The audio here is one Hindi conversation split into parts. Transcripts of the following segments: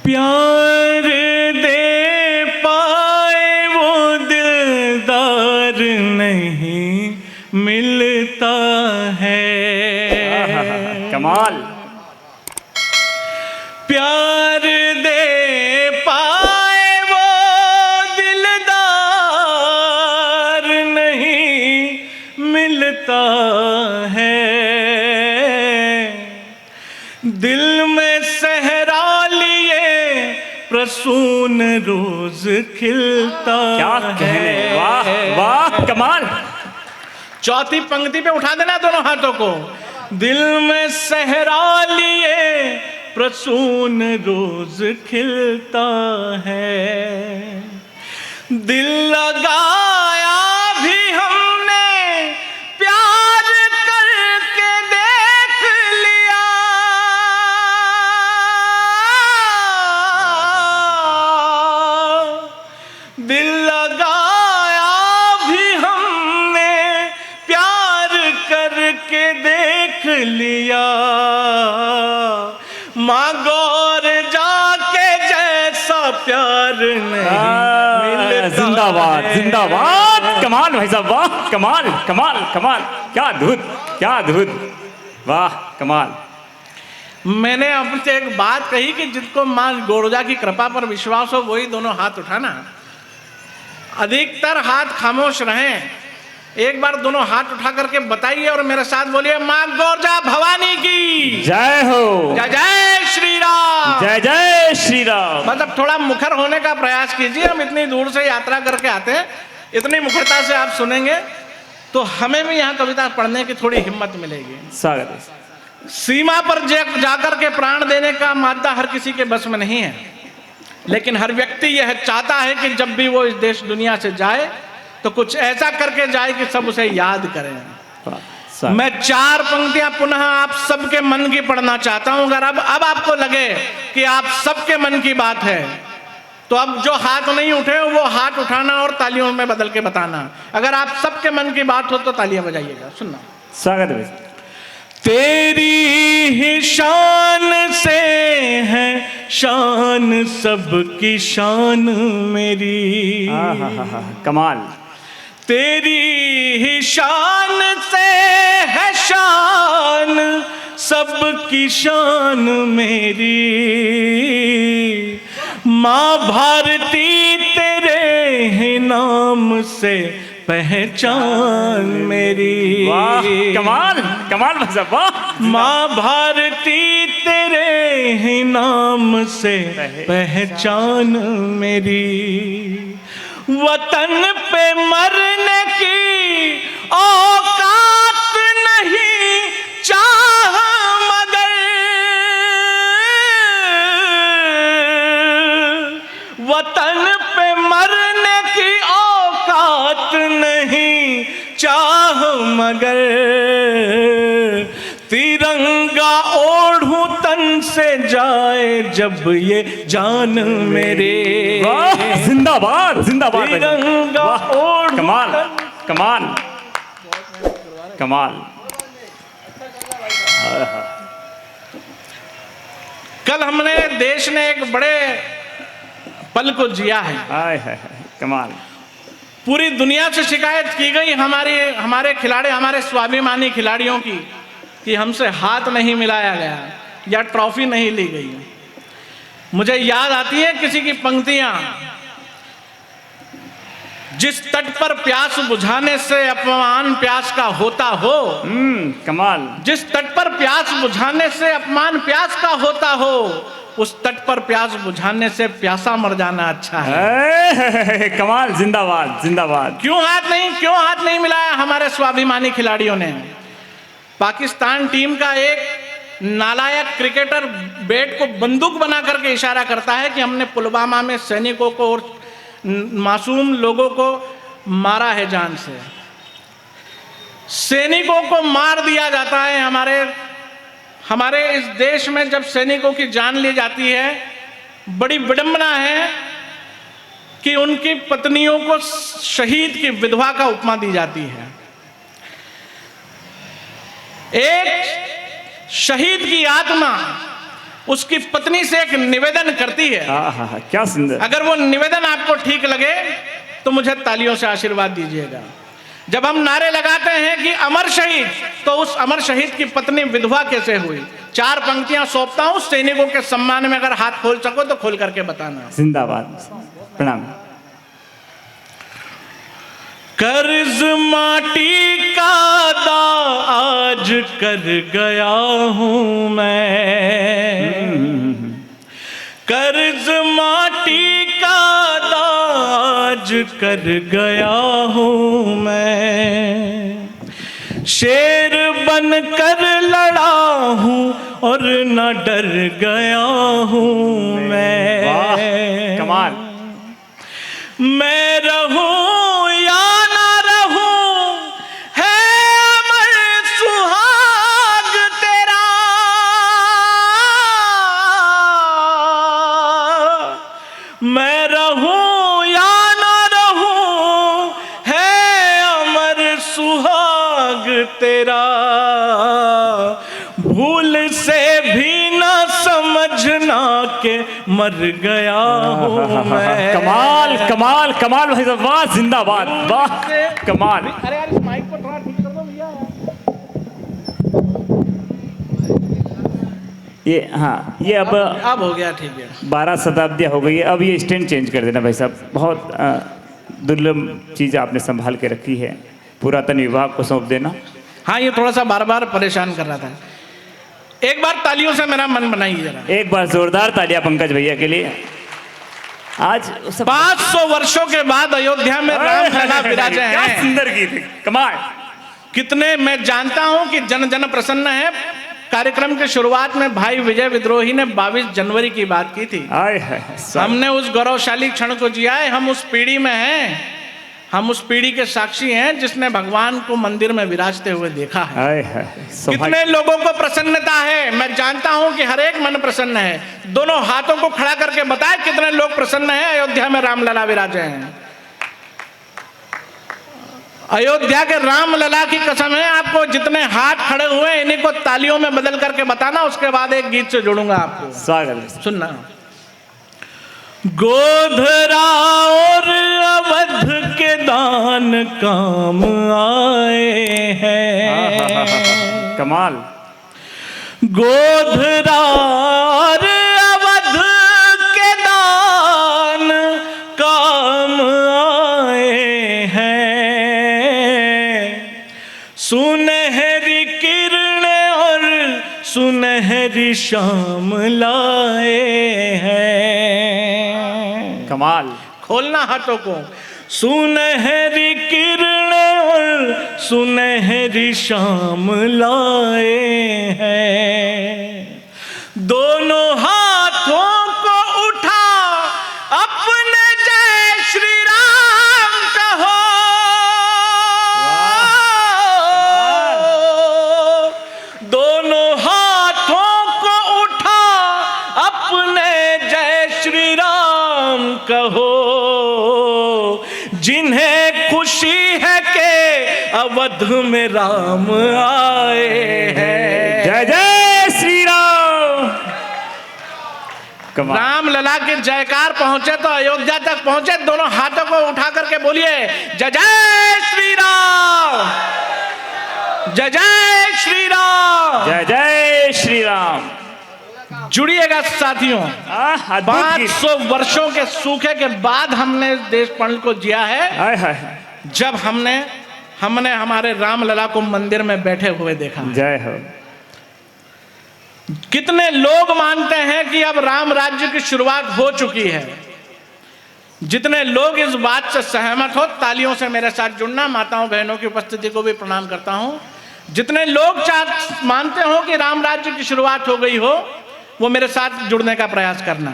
प्यार दे पाए वो दिलदार नहीं मिलता है। कमाल। प्यार दे पाए वो दिलदार नहीं मिलता है। दिल में सहरा लिए प्रसून रोज खिलता क्या कहने, वाह वाह कमाल। चौथी पंक्ति पे उठा देना दोनों हाथों को। दिल में सहरा लिए प्रसून रोज खिलता है। दिल लगाया भी हमने प्यार करके देख लिया। दिल लगाया भी हमने प्यार करके देख लिया। माँ गौर जाके जैसा प्यार नहीं मिलता। जिंदाबाद जिंदाबाद। कमाल भाई साहब, वाह कमाल कमाल कमाल। क्या अद्भुत, क्या अद्भुत, वाह कमाल। मैंने आपसे एक बात कही कि जिसको माँ गोरजा की कृपा पर विश्वास हो वही दोनों हाथ उठाना। अधिकतर हाथ खामोश रहें। एक बार दोनों हाथ उठा करके बताइए और मेरे साथ बोलिए, माँ गोरजा भवानी की जय हो। जय जय श्री राम। जय जय श्री राम। मतलब थोड़ा मुखर होने का प्रयास कीजिए। हम इतनी दूर से यात्रा करके आते हैं, इतनी मुखरता से आप सुनेंगे तो हमें भी यहाँ कविता पढ़ने की थोड़ी हिम्मत मिलेगी। स्वागत है। सीमा पर जाकर के प्राण देने का मादा हर किसी के बस में नहीं है, लेकिन हर व्यक्ति यह चाहता है कि जब भी वो इस देश दुनिया से जाए तो कुछ ऐसा करके जाए कि सब उसे याद करें। मैं 4 पंक्तियां पुनः आप सबके मन की पढ़ना चाहता हूं। अगर अब आपको लगे कि आप सबके मन की बात है तो अब जो हाथ नहीं उठे वो हाथ उठाना और तालियों में बदल के बताना। अगर आप सबके मन की बात हो तो तालियां बजाइएगा। सुनना। स्वागत है। तेरी ही शान से है शान सबकी शान मेरी। कमाल। तेरी ही शान से है शान सबकी शान मेरी। माँ भारती तेरे ही नाम से पहचान मेरी। वाह कमाल कमाल भाई साहब, वाह। माँ भारती तेरे ही नाम से पहचान मेरी। वतन पे मरने की औकात नहीं चाह मगर वतन पे मरने की औकात नहीं चाह मगर तिरंगा ओढ़ूं तन से जाए जब ये जान मेरे। जिंदाबाद जिंदाबाद। तिरंगा ओढ़ूं कमाल कमाल कमाल। कल हमने देश ने एक बड़े पल को जिया है। हाय हाय कमाल। पूरी दुनिया से शिकायत की गई हमारे खिलाड़ी, हमारे स्वाभिमानी खिलाड़ियों की कि हमसे हाथ नहीं मिलाया गया या ट्रॉफी नहीं ली गई। मुझे याद आती है किसी की पंक्तियां, जिस तट पर प्यास बुझाने से अपमान प्यास का होता हो। कमाल। जिस तट पर प्यास बुझाने से अपमान प्यास का होता हो, उस तट पर प्यास बुझाने से प्यासा मर जाना अच्छा है। कमाल। जिंदाबाद जिंदाबाद। क्यों हाथ नहीं मिलाया हमारे स्वाभिमानी खिलाड़ियों ने? पाकिस्तान टीम का एक नालायक क्रिकेटर बैट को बंदूक बना करके इशारा करता है कि हमने पुलवामा में सैनिकों को और मासूम लोगों को मारा है जान से। सैनिकों को मार दिया जाता है। हमारे इस देश में जब सैनिकों की जान ली जाती है, बड़ी विडंबना है कि उनकी पत्नियों को शहीद की विधवा का उपमा दी जाती है। एक शहीद की आत्मा उसकी पत्नी से एक निवेदन करती है। हाँ, क्या सुंदर। अगर वो निवेदन आपको ठीक लगे तो मुझे तालियों से आशीर्वाद दीजिएगा। जब हम नारे लगाते हैं कि अमर शहीद, तो उस अमर शहीद की पत्नी विधवा कैसे हुई, 4 पंक्तियां सौंपता हूं सैनिकों के सम्मान में। अगर हाथ खोल सको तो खोल करके बताना। जिंदाबाद, प्रणाम। कर्ज माटी का दा आज कर गया हूं मैं, कर्ज माटी का दा आज कर गया हूं मैं। शेर बनकर लड़ा हूं और न डर गया हूं मैं। वाह, कमाल। मैं रहूं या ना रहूं है अमर सुहाग तेरा, मैं रहूं या ना रहूं है अमर सुहाग तेरा। भूल से भी ना समझना के मर गया हूं मैं। कमाल कमाल कमाल भाई साहब, वाह, जिंदाबाद, वाह, कमाल। अरे यार इस माइक को थोड़ा ठीक कर दो भैया। ये हाँ, ये अब हो गया, ठीक है। 12 शताब्दियाँ हो गई है। अब ये स्टैंड चेंज कर देना भाई साहब। बहुत दुर्लभ चीज़ आपने संभाल के रखी है, पुरातन विभाग को सौंप देना। हाँ, ये थोड़ा सा बार बार परेशान कर रहा था। एक बार तालियों से मेरा मन बनाइए जरा। एक बार जोरदार तालियां पंकज भैया के लिए। आज 500 वर्षों के बाद अयोध्या में रामलला विराजे हैं। क्या सुंदर गीत है, कमाल। कितने, मैं जानता हूं कि जन जन प्रसन्न है। कार्यक्रम की शुरुआत में भाई विजय विद्रोही ने 22 जनवरी की बात की थी। आए है, हमने उस गौरवशाली क्षण को जिया है। हम उस पीढ़ी में हैं, हम उस पीढ़ी के साक्षी हैं जिसने भगवान को मंदिर में विराजते हुए देखा है। आए है, कितने लोगों को प्रसन्नता है, मैं जानता हूं कि हर एक मन प्रसन्न है। दोनों हाथों को खड़ा करके बताए कितने लोग प्रसन्न हैं अयोध्या में रामलला विराजे हैं। अयोध्या के रामलला की कसम है, आपको जितने हाथ खड़े हुए हैं इन्हीं को तालियों में बदल करके बताना। उसके बाद एक गीत से जोड़ूंगा आपको, स्वागत। सुनना। गोधरा और अवध के दान काम आए हैं। कमाल। गोधरा और अवध के दान काम आए हैं। सुनहरी किरणें और सुनहरी शाम लाए हैं। कमाल। खोलना हाथों को। सुनहरी किरणें और सुनहरी शाम लाए हैं। दोनों हाथों को उठा अपने जय श्री राम कहो। दोनों हाथों को उठा अपने जय श्री राम कहो। जिन्हें खुशी है कि अवध में राम आए हैं। जय जय श्री राम। रामलला के जयकार पहुंचे तो अयोध्या तक पहुंचे। दोनों हाथों को उठा करके बोलिए जय जय श्री राम, जय जय श्री राम, जय जय श्री राम। जुड़िएगा साथियों। 500 वर्षों के सूखे के बाद हमने देश पर्ण को जिया है, जब हमने हमारे रामलला को मंदिर में बैठे हुए देखा। जय हो। कितने लोग मानते हैं कि अब राम राज्य की शुरुआत हो चुकी है। जितने लोग इस बात से सहमत हो, तालियों से मेरे साथ जुड़ना। माताओं बहनों की उपस्थिति को भी प्रणाम करता हूं। जितने लोग मानते हो कि राम राज्य की शुरुआत हो गई हो, वो मेरे साथ जुड़ने का प्रयास करना।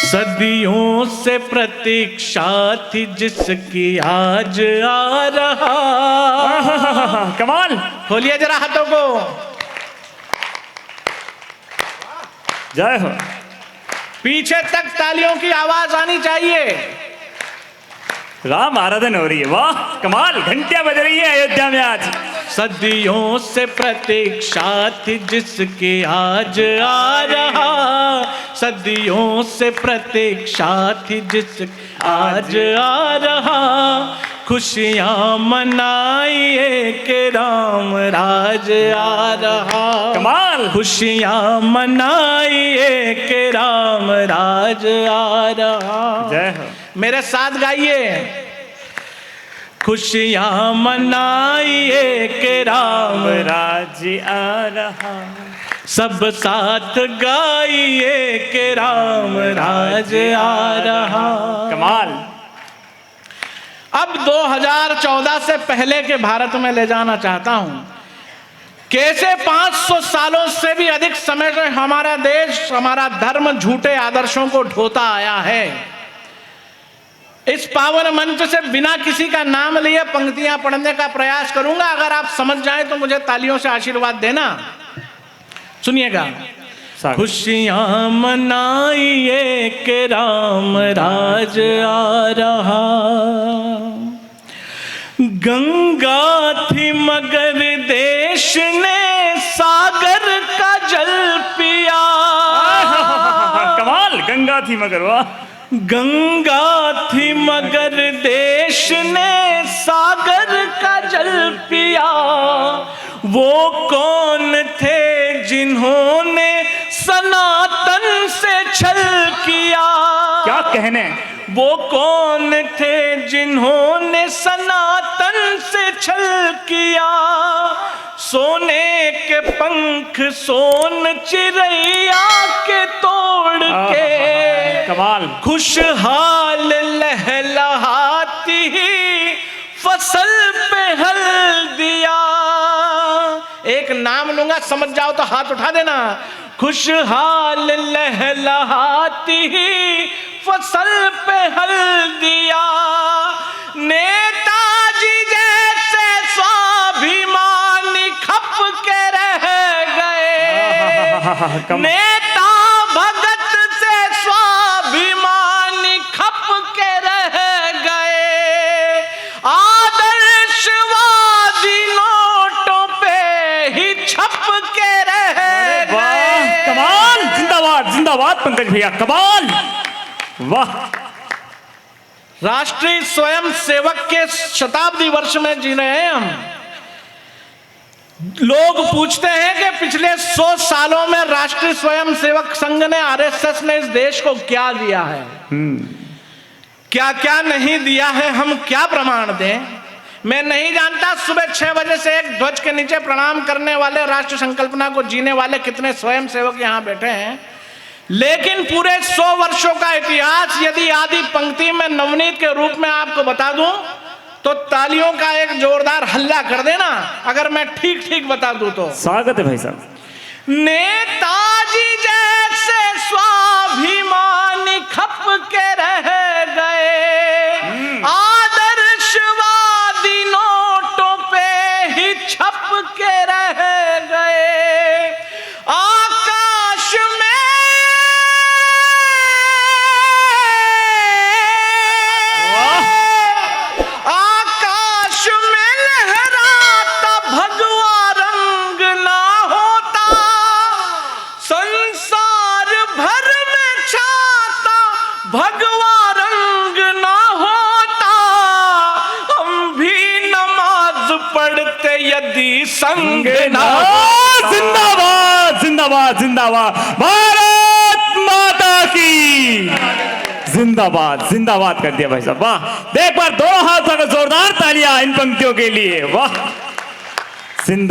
सदियों से प्रतीक्षा थी जिसकी आज आ रहा। कमाल। खोलिए जरा हाथों को। जय हो। पीछे तक तालियों की आवाज आनी चाहिए। राम आराधन हो रही है। वाह, कमाल। घंटियां बज रही है अयोध्या में आज। सदियों से प्रतीक्षा थी जिसकी आज आ रहा, सदियों से प्रतीक्षा थी जिसकी आज आ रहा। खुशियाँ मनाइए कि राम राज आ रहा, कमाल। खुशियाँ मनाइए कि राम राज आ रहा। जय हो। मेरे साथ गाइए। खुशियाँ मनाइए कि राम राज आ रहा, सब साथ गाइए कि राम राज आ रहा। कमाल। अब 2014 से पहले के भारत में ले जाना चाहता हूं। कैसे 500 सालों से भी अधिक समय से हमारा देश, हमारा धर्म झूठे आदर्शों को ढोता आया है। इस पावन मंच से बिना किसी का नाम लिए पंक्तियां पढ़ने का प्रयास करूंगा। अगर आप समझ जाएं तो मुझे तालियों से आशीर्वाद देना। सुनिएगा। खुशियाँ मनाइए कि राम राज आ रहा, गंगा थी मगर देश ने सागर का जल पिया। कमाल। गंगा थी मगर, वाह। गंगा थी मगर देश ने सागर का जल पिया। वो कौन थे जिन्होंने सनातन से छल किया? क्या कहने। वो कौन थे जिन्होंने सनातन से छल किया? सोने के पंख सोन चिड़ैया के तोड़ के, कमाल। खुशहाल लहलहाती फसल पे हल दिया। एक नाम लूंगा, समझ जाओ तो हाथ उठा देना। खुशहाल लहलहाती फसल पे हल दिया। नेताजी जैसे स्वाभिमानी खप के रह गए। नेता भगत से स्वाभिमानी खप के रह गए। आदर्शवादी नोटों पे ही छप के रह गए। कमाल। जिंदाबाद जिंदाबाद पंकज भैया, कमाल। वाह। राष्ट्रीय स्वयं सेवक के शताब्दी वर्ष में जी रहे हैं हम। लोग पूछते हैं कि पिछले 100 सालों में राष्ट्रीय स्वयं सेवक संघ ने, आरएसएस ने इस देश को क्या दिया है, क्या क्या नहीं दिया है, हम क्या प्रमाण दें। मैं नहीं जानता सुबह 6 बजे से एक ध्वज के नीचे प्रणाम करने वाले, राष्ट्र संकल्पना को जीने वाले कितने स्वयं सेवक यहाँ बैठे हैं। लेकिन पूरे 100 वर्षों का इतिहास यदि आदि पंक्ति में नवनीत के रूप में आपको बता दूं तो तालियों का एक जोरदार हल्ला कर देना अगर मैं ठीक ठीक बता दूं तो। स्वागत है भाई साहब। नेताजी जैसे स्वाभिमानी खप के रह गए। आदर्शवादी नोटों पे ही छप के रह गए। आकाश में लहराता भगवा रंग ना होता, संसार भर में छाता भगवा रंग ना होता, हम भी नमाज पढ़ते यदि संग ना। जिंदाबाद जिंदाबाद जिंदाबाद, भारत माता की जिंदाबाद। जिंदाबाद कर दिया भाई साहब, वाह। एक बार 2 हाथ जोरदार तालियां इन पंक्तियों के लिए, वाह। जिंदा